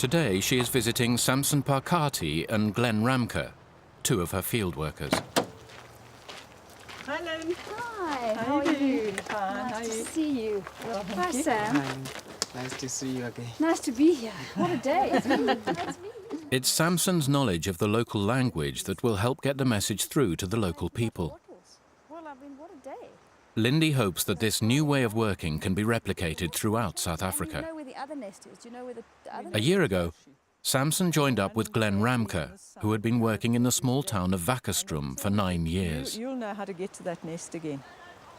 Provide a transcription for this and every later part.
Today she is visiting Samson Parkati and Glenn Ramker, two of her field workers. Hi, Len. Hi, how are you? Nice to see you. Hi, Sam. Hi. Nice to see you again. Nice to be here. What a day. It's me. It's Samson's knowledge of the local language that will help get the message through to the local people. Well, I mean, what a day. Lindy hopes that this new way of working can be replicated throughout South Africa. Do you know where the other nest is? Do you know where the other A year ago, Samson joined up with Glenn Ramker, who had been working in the small town of Vakkerstrom for 9 years. You'll know how to get to that nest again.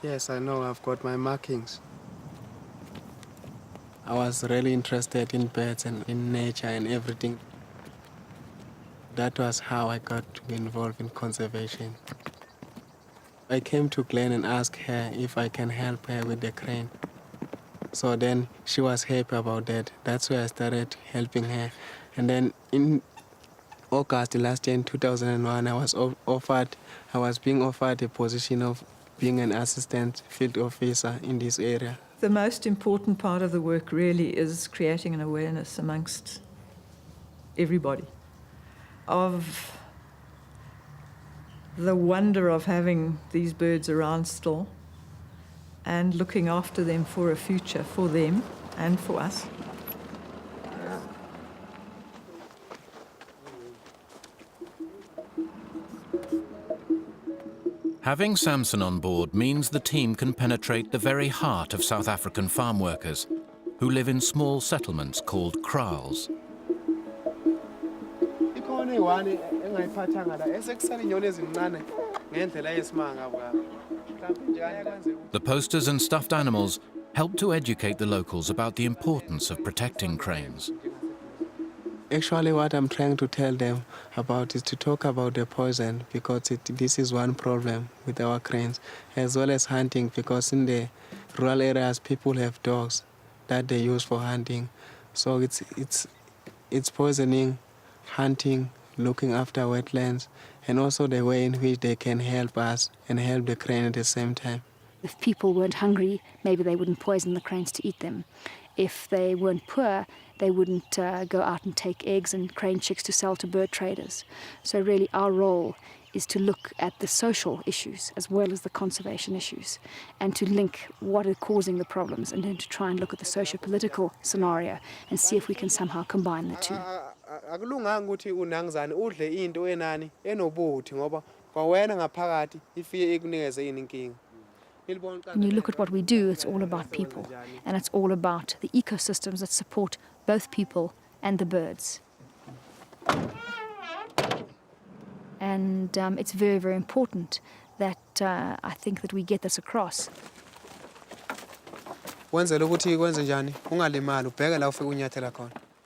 Yes, I know. I've got my markings. I was really interested in birds and in nature and everything. That was how I got to be involved in conservation. I came to Glenn and asked her if I can help her with the crane. So then she was happy about that. That's why I started helping her. And then in August last year, in 2001, I was being offered the position of being an assistant field officer in this area. The most important part of the work really is creating an awareness amongst everybody of the wonder of having these birds around still and looking after them for a future for them and for us. Having Samson on board means the team can penetrate the very heart of South African farm workers who live in small settlements called kraals. The posters and stuffed animals help to educate the locals about the importance of protecting cranes. Actually, what I'm trying to tell them about is to talk about the poison, because this is one problem with our cranes, as well as hunting, because in the rural areas people have dogs that they use for hunting. So it's poisoning, hunting, looking after wetlands, and also the way in which they can help us and help the crane at the same time. If people weren't hungry, maybe they wouldn't poison the cranes to eat them. If they weren't poor, they wouldn't go out and take eggs and crane chicks to sell to bird traders. So really our role is to look at the social issues as well as the conservation issues, and to link what is causing the problems, and then to try and look at the socio-political scenario and see if we can somehow combine the two. Akulunganga ukuthi unangizane udle into enani enobuthi ngoba kwawena ngaphakathi ifike ikunikeze inkinga. When you look at what we do, it's all about people, and it's all about the ecosystems that support both people and the birds. And it's very, very important that I think that we get this across.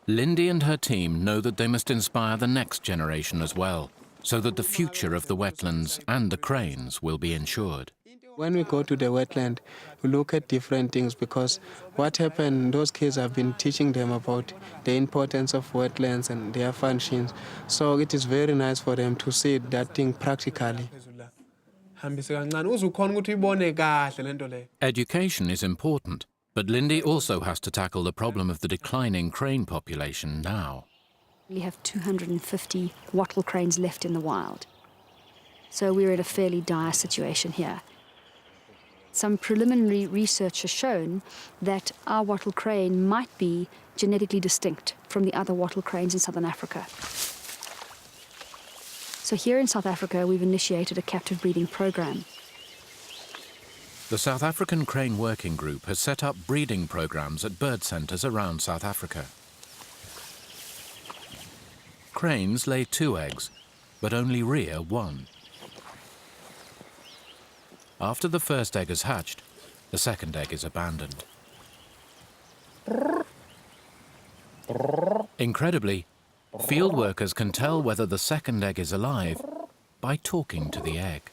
Lindy and her team know that they must inspire the next generation as well, so that the future of the wetlands and the cranes will be ensured. When we go to the wetland, we look at different things, because what happened, those kids have been teaching them about the importance of wetlands and their functions. So it is very nice for them to see that thing practically. Education is important, but Lindy also has to tackle the problem of the declining crane population now. We have 250 wattle cranes left in the wild. So we're in a fairly dire situation here. Some preliminary research has shown that our wattle crane might be genetically distinct from the other wattle cranes in southern Africa. So here in South Africa, we've initiated a captive breeding program. The South African Crane Working Group has set up breeding programs at bird centres around South Africa. Cranes lay 2 eggs, but only rear 1. After the first egg is hatched, the second egg is abandoned. Incredibly, field workers can tell whether the second egg is alive by talking to the egg.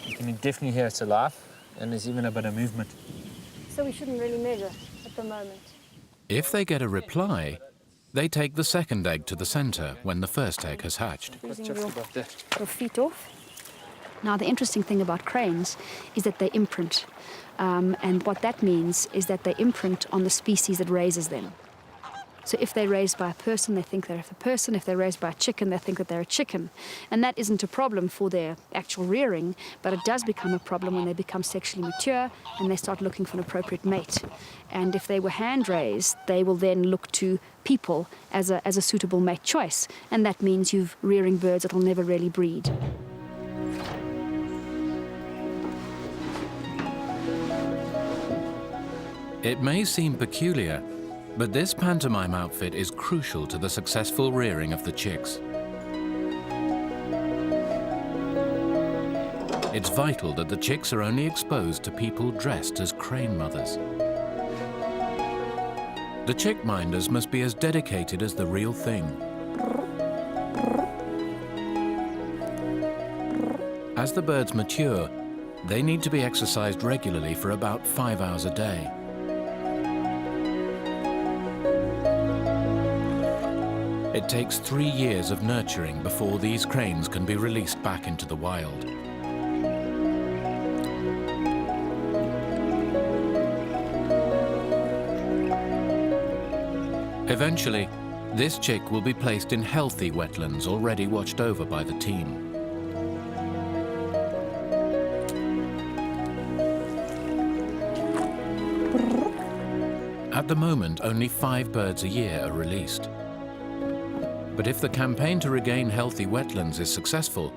You can definitely hear it's alive, and there's even a bit of movement. So we shouldn't really measure at the moment. If they get a reply, they take the second egg to the centre when the first egg has hatched. Using your feet off. Now, the interesting thing about cranes is that they imprint. And what that means is that they imprint on the species that raises them. So if they're raised by a person, they think they're a person. If they're raised by a chicken, they think that they're a chicken. And that isn't a problem for their actual rearing, but it does become a problem when they become sexually mature and they start looking for an appropriate mate. And if they were hand-raised, they will then look to people as a suitable mate choice. And that means you're rearing birds that will never really breed. It may seem peculiar, but this pantomime outfit is crucial to the successful rearing of the chicks. It's vital that the chicks are only exposed to people dressed as crane mothers. The chick minders must be as dedicated as the real thing. As the birds mature, they need to be exercised regularly for about 5 hours a day. It takes 3 years of nurturing before these cranes can be released back into the wild. Eventually, this chick will be placed in healthy wetlands already watched over by the team. At the moment, only 5 birds a year are released. But if the campaign to regain healthy wetlands is successful,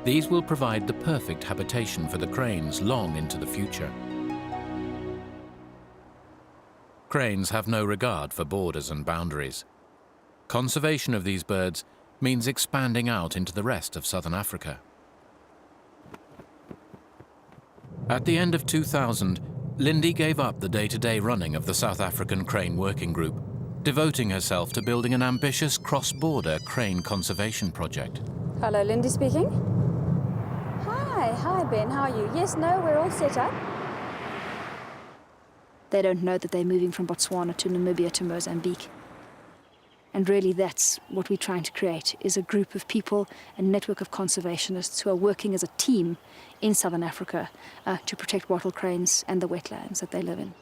these will provide the perfect habitation for the cranes long into the future. Cranes have no regard for borders and boundaries. Conservation of these birds means expanding out into the rest of southern Africa. At the end of 2000, Lindy gave up the day-to-day running of the South African Crane Working Group, devoting herself to building an ambitious cross-border crane conservation project. Hello, Lindy speaking. Hi Ben, how are you? Yes, no, we're all set up. They don't know that they're moving from Botswana to Namibia to Mozambique. And really that's what we're trying to create, is a group of people, a network of conservationists who are working as a team in southern Africa to protect wattle cranes and the wetlands that they live in.